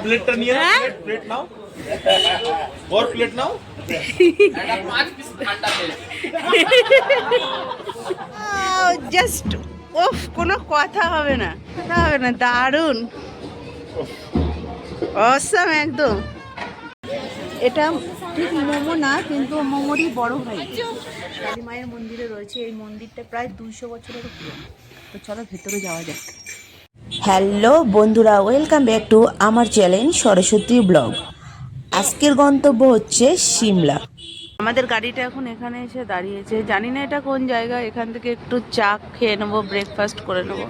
প্লেটটা নিয়ে নাও, প্লেট নাও, और प्लेट नाও। জাস্ট ওফ, কোনো কথা হবে না, দারুণ অসাম একদম। এটা ঠিক মোমো না, কিন্তু মোমোরই বড় ভাই। কালী মায়ের মন্দিরে রয়েছে, এই মন্দিরটা প্রায় 200 বছরের পুরনো। তো চলো ভেতরে যাওয়া যাক। হ্যালো বন্ধুরা, ওয়েলকাম ব্যাক টু আমার চ্যানেল সরস্বতী ব্লগ। আজকের গন্তব্য হচ্ছে সিমলা। আমাদের গাড়িটা এখন এখানে এসে দাঁড়িয়েছে, জানি না এটা কোন জায়গা। এখান থেকে একটু চা খেয়ে নেবো, ব্রেকফাস্ট করে নেবো,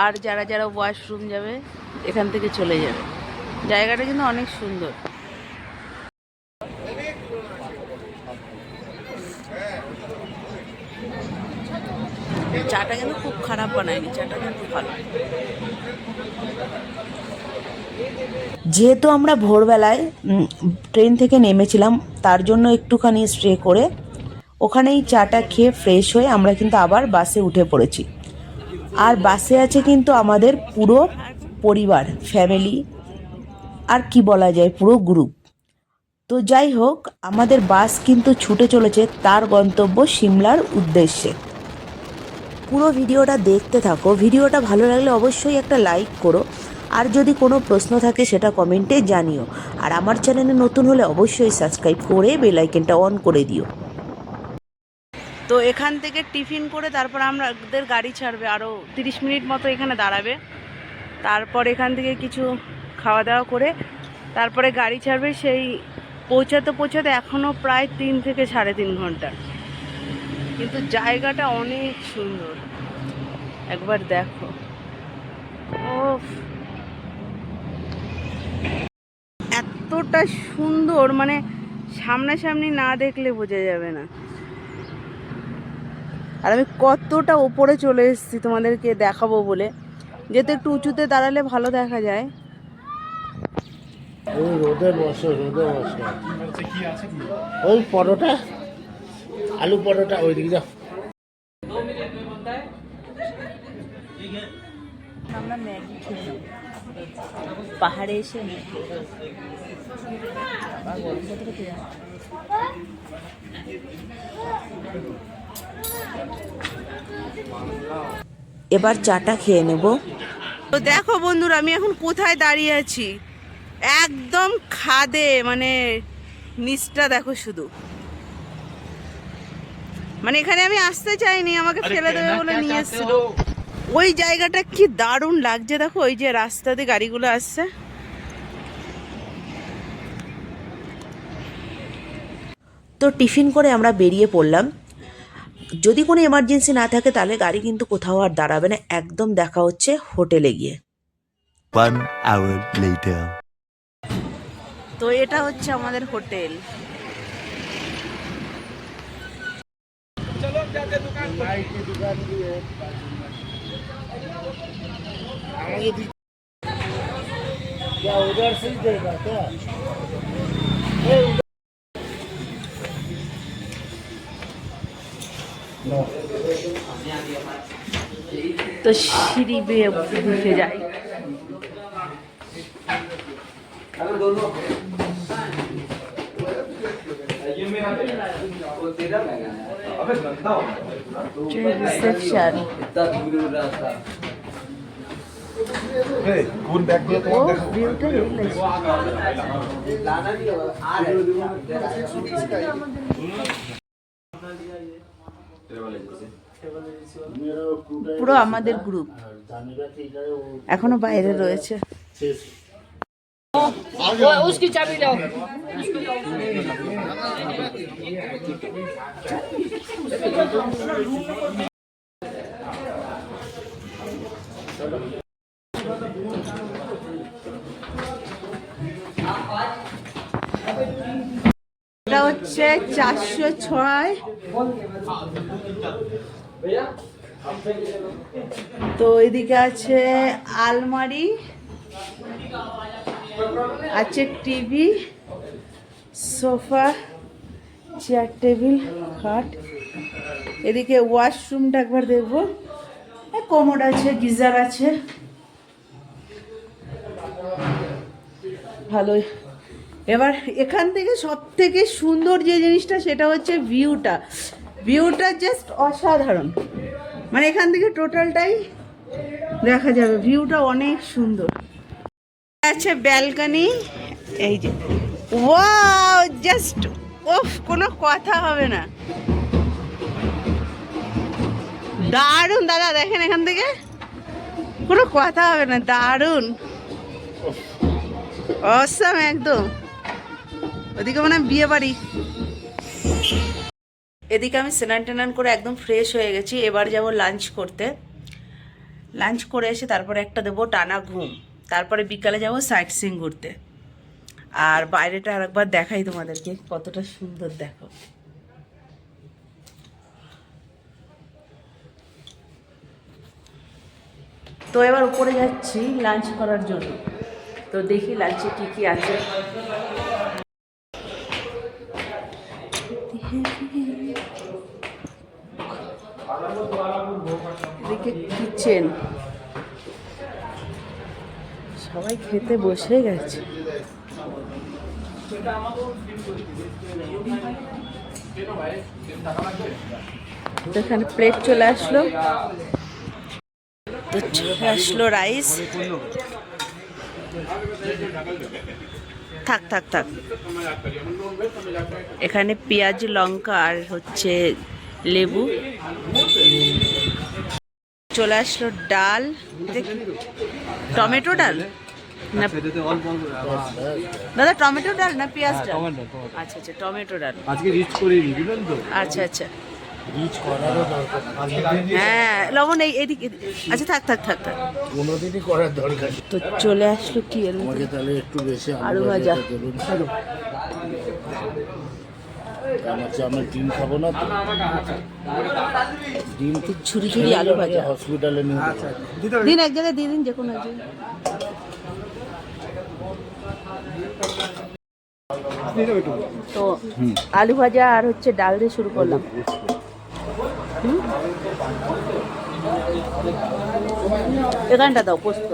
আর যারা যারা ওয়াশরুম যাবে এখান থেকে চলে যাবে। জায়গাটা কিন্তু অনেক সুন্দর। চাটা কিন্তু খুব খারাপ বানায়নি, চাটা কিন্তু ভালো। যেহেতু আমরা ভোরবেলায় ট্রেন থেকে নেমেছিলাম, তার জন্য একটুখানি স্টে করে ওখানেই চাটা খেয়ে ফ্রেশ হয়ে আমরা কিন্তু আবার বাসে উঠে পড়েছি। আর বাসে আছে কিন্তু আমাদের পুরো পরিবার, ফ্যামিলি, আর কি বলা যায়, পুরো গ্রুপ। তো যাই হোক, আমাদের বাস কিন্তু ছুটে চলেছে তার গন্তব্য সিমলার উদ্দেশ্যে। পুরো ভিডিওটা দেখতে থাকো। ভিডিওটা ভালো লাগলে অবশ্যই একটা লাইক করো, আর যদি কোনো প্রশ্ন থাকে সেটা কমেন্টে জানিও। আর আমার চ্যানেলে নতুন হলে অবশ্যই সাবস্ক্রাইব করে বেল আইকনটা অন করে দিও। তো এখান থেকে টিফিন করে তারপর আমাদের গাড়ি ছাড়বে, আরও 30 মিনিট মতো এখানে দাঁড়াবে। তারপর এখান থেকে কিছু খাওয়া দাওয়া করে তারপরে গাড়ি ছাড়বে। সেই পৌঁছাতে এখনও প্রায় 3 থেকে 3.5 ঘন্টা। কিন্তু জায়গাটা অনেক সুন্দর, একবার দেখো। ও, এতটা সুন্দর, মানে সামনাসামনি না দেখলে বোঝা যাবে না। আর আমি কতটা ওপরে চলে এসেছি তোমাদেরকে দেখাবো বলে, যেহেতু একটু উঁচুতে দাঁড়ালে ভালো দেখা যায়। রোদে বসে ওই পরোটা, আলু পরোটা, ওই দিকে যাও। আমরা ম্যাগি খেয়ে নেব পাহাড়ে এসে। এবার চাটা খেয়ে নেব। তো দেখো বন্ধুরা, আমি এখন কোথায় দাঁড়িয়ে আছি, একদম খাদে, মানে নিচটা দেখো শুধু। মানে এখানে আমি আসতে চাইনি, আমাকে ফেলে দেবে বলে নিয়ে এসেছিল। ওই জায়গাটা কি দারুণ লাগছে দেখো, ওই যে রাস্তাতে গাড়িগুলো আসছে। তো টিফিন করে আমরা বেরিয়ে পড়লাম। যদি কোনো এমার্জেন্সি না থাকে তাহলে গাড়ি কিন্তু কোথাও আর দাঁড়াবে না, একদম দেখা হচ্ছে হোটেলে গিয়ে। 1 hour later. তো এটা হচ্ছে আমাদের হোটেল। उधर से ही देगा क्या? তো সিঁড়ি বেয়ে উঠে যাই। রিসেপশন। কোন ব্যাগগুলো ও ভিউটা পুরো আমাদের গ্রুপ এখনো বাইরে রয়েছে। उसकी चाबी लो। এটা হচ্ছে 406। তো এদিকে আছে আলমারি, আছে টিভি, সোফা, চেয়ার, টেবিল, খাট। এদিকে ওয়াশরুমটা একবার দেখবো, কোমোড আছে, গিজার আছে। ভালোই। এবার এখান থেকে সব থেকে সুন্দর যে জিনিসটা সেটা হচ্ছে ভিউটা। ভিউটা জাস্ট অসাধারণ, মানে এখান থেকে টোটালটাই দেখা যাবে, ভিউটা অনেক সুন্দর আছে। ব্যালকনি, এই যে ওয়াও, জাস্ট ওফ, কোনো কথা হবে না, দারুণ দাদা, দেখেন এখান থেকে কোনো কথা হবে না, দারুণ অসাম একদম। ওদিকে মানে বিয়ে বাড়ি। এদিকে আমি স্নান টান করে একদম ফ্রেশ হয়ে গেছি। এবার যাব লাঞ্চ করতে। লাঞ্চ করে এসে তারপরে একটা দেবো টানা ঘুম, তারপরে বিকালে যাব সাইট সিইং ঘুরতে। আর বাইরেটা আরেকবার দেখাই তোমাদেরকে কতটা সুন্দর, দেখো। তো এবার উপরে যাচ্ছি লাঞ্চ করার জন্য। তো দেখি লাঞ্চে কি কি আছে। এদিকে কিচেন, সবাই খেতে বসে গেছে। তো এখানে প্লেট চলে আসলো, তো চলে আসলো রাইস। থাক থাক থাক, এখানে পেঁয়াজ লঙ্কা আর হচ্ছে লেবু। চলে আসলো ডাল, টমেটো ডাল না দাদা, টমেটো ডাল না পেঁয়াজ ডাল? আচ্ছা আচ্ছা, টমেটো ডাল। আজকে রিচ করে দিবেন তো? আচ্ছা আচ্ছা, রিচ করারও দরকার, হ্যাঁ লবণ এইদিকে। আচ্ছা থাক থাক থাক থাক, কোনোদিনই করার দরকার। তো চলে আসলো কি এর মধ্যে? আমাকে তাহলে একটু বেশি আলু ভাজা। আমরা ডিম খাবো না তো, ডিম তো ঝুরি ঝুরি আলু ভাজা। হসপিটালে নিয়ে দিন এক জায়গায় দিয়ে দিন, যে কোনো এক জায়গায়। তো আলু ভাজা আর হচ্ছে ডাল দিয়ে শুরু করলাম। এখানটা দাও পোস্ত।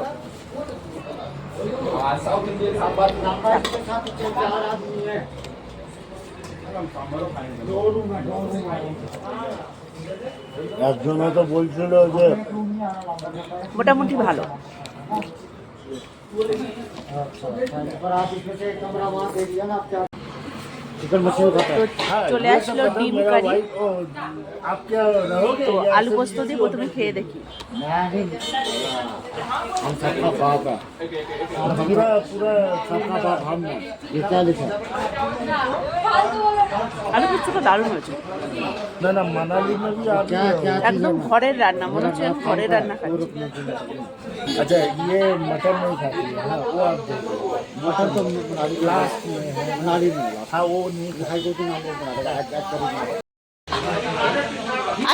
একজন তো বলছিল যে মোটামুটি ভালো। তো চলে আসলো ডিম কারি। তো আলু পোস্ত দিয়ে প্রথমে খেয়ে দেখি। আলু পোস্তটা দারুণ হয়েছে, না না মানালি একদম ঘরের রান্না, মনে হচ্ছে ঘরের রান্না খাচ্ছি। अच्छा ये मटन नहीं खाती है, हाँ वो आप देखो मटन तो लास्ट में है, मनाली में हाँ वो नहीं खाई दो तीन आपको बना देगा आज करेंगे।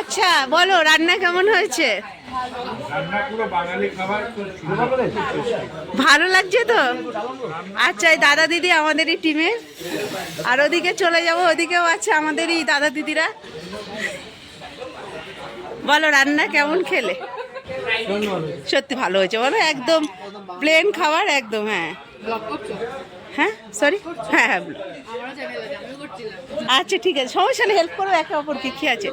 আচ্ছা বলো রান্না কেমন হয়েছে? ভালো লাগছে তো? আচ্ছা, এই দাদা দিদি আমাদেরই টিমে, আর ওদিকে চলে যাব, ওদিকেও আছে আমাদেরই দাদা দিদিরা। বলো রান্না কেমন খেলে? সত্যি ভালো হয়েছে বলো, একদম প্লেন খাবার একদম। হ্যাঁ হ্যাঁ সরি, হ্যাঁ হ্যাঁ আচ্ছা ঠিক আছে, সমস্যা নেই, হেল্প করো একে অপরকে, কি আছে।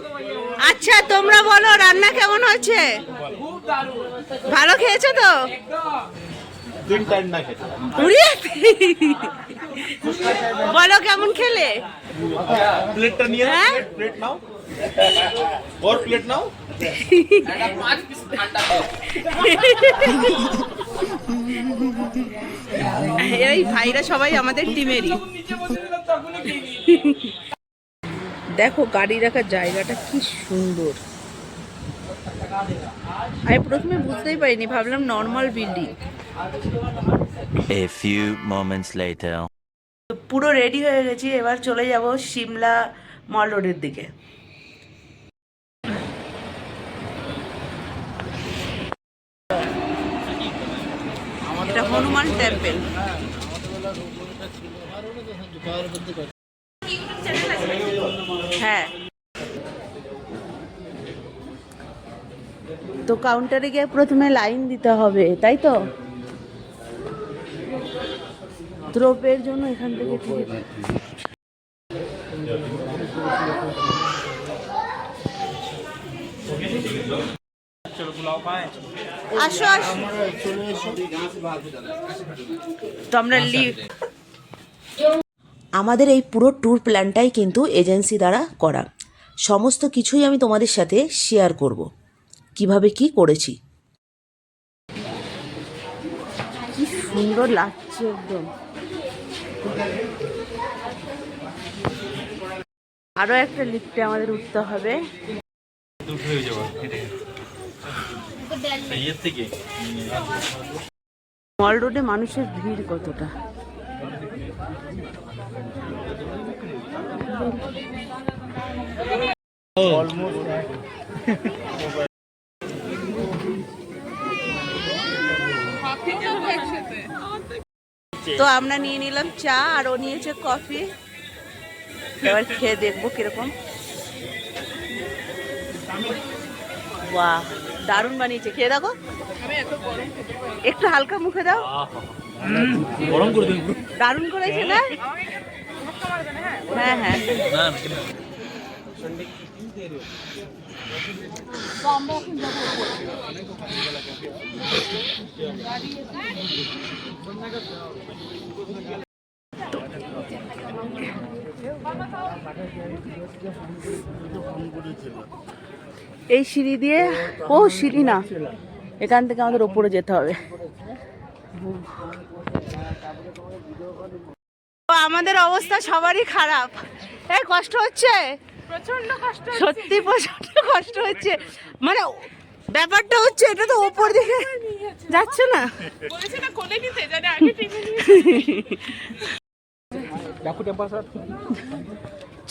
আচ্ছা তোমরা বলো রান্না কেমন হয়েছে? ভালো খেয়েছো তো? বলো কেমন খেলে? প্লেটটা নিয়ে নাও, প্লেট নাও, और प्लेट नाও। এই ভাইরা সবাই আমাদের টিমেরই। দেখো গাড়ি রাখার জায়গাটা কি সুন্দর। আমি প্রথমে বুঝতেই পারিনি, ভাবলাম normal building. A few moments later. পুরো রেডি হয়ে গেছি, এবার চলে যাব সিমলা মল রোডের দিকে। এটা হনুমান টেম্পল। হ্যাঁ, তো কাউন্টারে গিয়ে প্রথমে লাইন দিতে হবে, তাই তো? দ্রব্যের জন্য এখান থেকে টিকিট। আসো আসো, তো আমরা লিভ। আমাদের এই পুরো ট্যুর প্ল্যানটাই কিন্তু এজেন্সি দ্বারা করা। সমস্ত কিছুই আমি তোমাদের সাথে শেয়ার করব, কিভাবে কি করেছি। কি সুন্দর লাগছে একদম। আরো একটা লিফটে আমাদের উঠতে হবে। মল রোডে মানুষের ভিড় কতটা। তো আমরা নিয়ে নিলাম চা আর ও নিয়েছে কফি। এবার খেয়ে দেখবো কিরকম। বাহ, দারুণ বানিয়েছে, খেয়ে দেখো। একটু হালকা মুখে দাও। গরম করে দিন। দারুণ করেছে না? হ্যাঁ হ্যাঁ। এই সিঁড়ি দিয়ে, ও সিঁড়ি না, এখান থেকে আমাদের ওপরে যেতে হবে। আমাদের অবস্থা সবারই খারাপ। এই কষ্ট হচ্ছে, প্রচন্ড কষ্ট, সত্যি প্রচন্ড কষ্ট হচ্ছে। মানে ব্যাপারটা হচ্ছে এটা তো ওপর দিকে যাচ্ছে না। বলেছে না কোলে নিতে, জানে আগে টেনে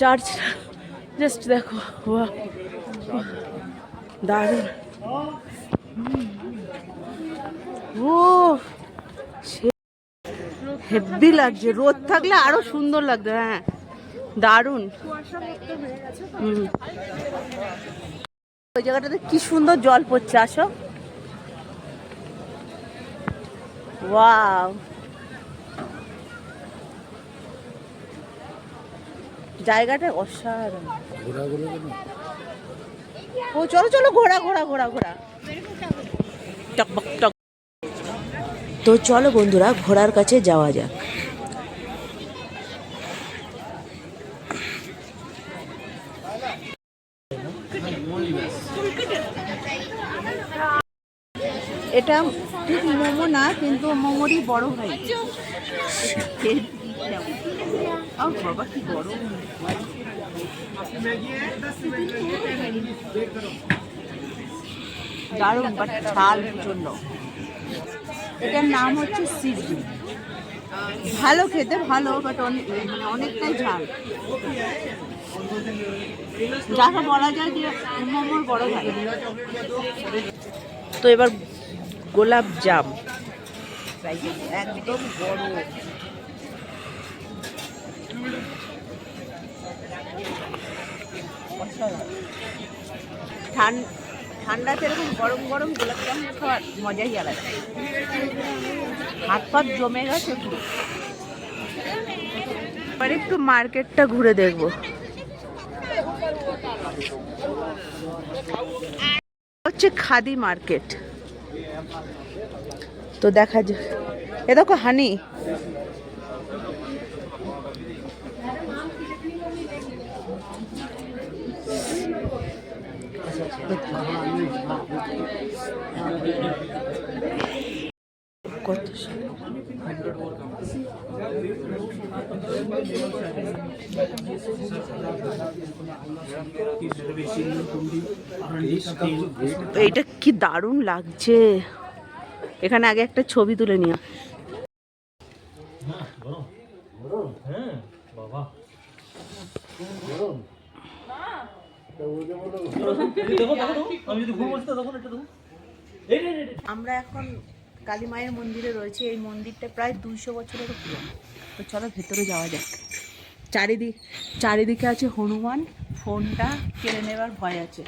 চার্জ জাস্ট দেখো। বাহ, দারুণ। ও হেভি লাগছে, রোদ থাকলে আরো সুন্দর লাগবে। হ্যাঁ দারুণ। ওই জায়গাটাতে কি সুন্দর জল পড়ছে, আসো। ওয়াও, জায়গাটা অসাধারণ। ও চলো চলো, ঘোরা ঘোরা ঘোরা ঘোরা। টকবক টক। তো চলো বন্ধুরা, ঘোড়ার কাছে যাওয়া যাক। এটা ঠিক মোমো না, কিন্তু মোমোরই বড় ভাই। বাবা কি গরম। দারুণ, বাট ঝাল জন্য। এটার নাম হচ্ছে সিদ্ধি। ভালো খেতে, ভালো, বাট অনেকটাই ঝাল। যাকে বলা যায় যে মোমোর বড় ভাই। তো এবার গোলাপ জাম একদম বড়। ঠান্ডাতে এরকম গরম গরম গোলাপ জাম খাওয়ার মজাই আলাদা। হাত পাত জমে গেছে পুরো। এবার একটু মার্কেটটা ঘুরে দেখবো। হচ্ছে খাদি মার্কেট। তো দেখা যায়, এ দেখো হানি। কত এইটা কি দারুণ লাগছে। এখানে আগে একটা ছবি তুলে নিও। আমরা এখন কালী মায়ের মন্দিরে রয়েছে। এই মন্দিরটা প্রায় 200 বছরেরও পুরনো। তো চলো ভেতরে যাওয়া যাক। চারিদিকে আছে হনুমান। ফোনটা কেড়ে নেবার ভয় আছে।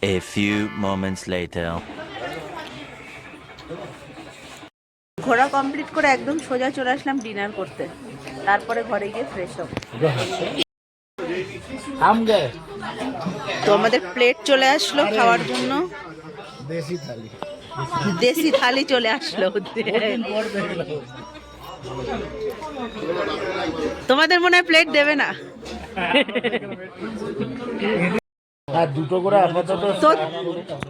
A few moments later. ঘোরা কমপ্লিট করে একদম সোজা চলে আসলাম ডিনার করতে, তারপরে ঘরে গিয়ে ফ্রেশ হব। हम गए তো আমাদের প্লেট চলে আসলো খাওয়ার জন্য, देसी थाली দেশি থালি চলে আসলো। তোমাদের মনে হয় প্লেট দেবে না? আর দুটো করে আপাতত তো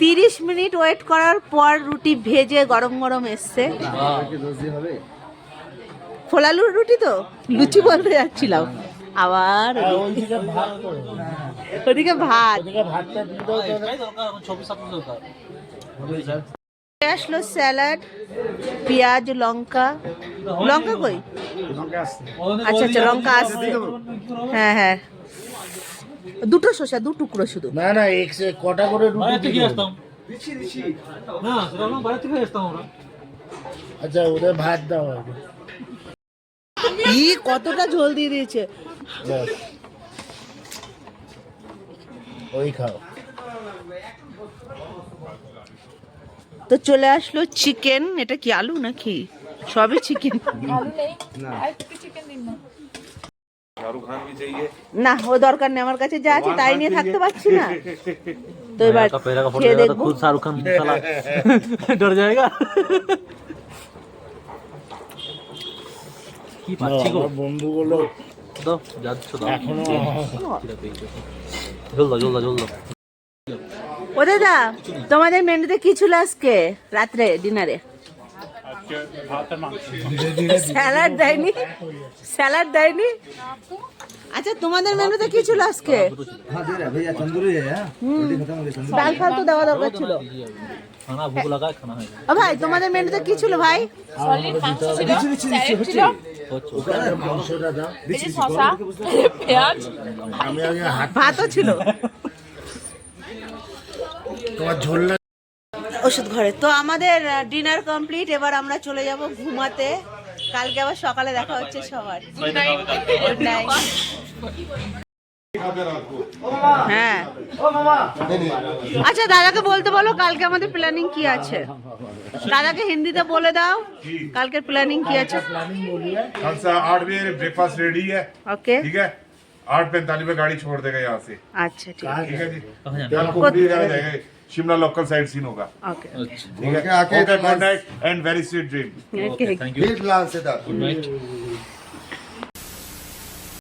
30 মিনিট ওয়েট করার পর রুটি ভেজে গরম গরম এসছে। ফোলালুর রুটি, তো লুচি বলতে যাচ্ছিলাম, আবার ওইদিকে ভাত করো। ওদিকে ভাত ওদিকে ভাতটা দিয়ে দাও চলে আসলো, স্যালাড, পেঁয়াজ, লঙ্কা। লঙ্কা কই? আচ্ছা আচ্ছা, লঙ্কা আসছে। হ্যাঁ হ্যাঁ, দুটো শসা, দু টুকরো শুধু। না না কটা করে রুটি দিয়ে দাও। আচ্ছা ওদের ভাত দাও আগে। ই কতটা ঝোল দিয়ে দিয়েছে। ব্যাস। ওই খাও। তো চলে আসলো চিকেন। এটা কি আলু নাকি? সবই চিকেন। না, ও দরকার নেই, আমার কাছে যা আছে তাই নিয়ে থাকতে পারছি না। তো এবার খেয়ে দেখবো। शाहरुख खान साला डर जाएगा। কি পাচ্ছি গো আমার বন্ধুগুলো দাও যাচ্ছ দাও এখনো জল দাও ও দাদা, তোমাদের মেনুতে কি ছিল আজকে রাত্রে ডিনারে? স্যালাড দেয়নি? স্যালাড দেয়নি? আচ্ছা, তোমাদের মেনুতে কি ছিল আজকে? ডাল ফাল তো দেওয়া দরকার ছিল। খানা ভুক লাগা খানা হয় ও ভাই, তোমাদের মেনুতে কি ছিল ভাই? মাংসটা দাও। আমি আগে হাত ভাতও ছিল। তোমার ঝোল না ওষুধ ঘরে। তো আমাদের ডিনার কমপ্লিট, এবার আমরা চলে যাব ঘুমাতে। কালকে আবার সকালে দেখা হচ্ছে সবার। Good night. হ্যাঁ, আচ্ছা দাদাকে বলতে বলো কালকে আমাদের প্ল্যানিং কি আছে। দাদাকে হিন্দিতে বলে দাও কালকের প্ল্যানিং কি আছে। कल से 8 बजे ब्रेकफास्ट रेडी है। ওকে, ठीक है, 8:45 में गाड़ी छोड़ देगा यहाँ से। আচ্ছা ঠিক আছে। ठीक है जी, कल कुफरी जाएगा, शिमला लोकल साइड सीन होगा। ওকে ठीक है, okay, good night and very sweet dream. Okay. Thank you good night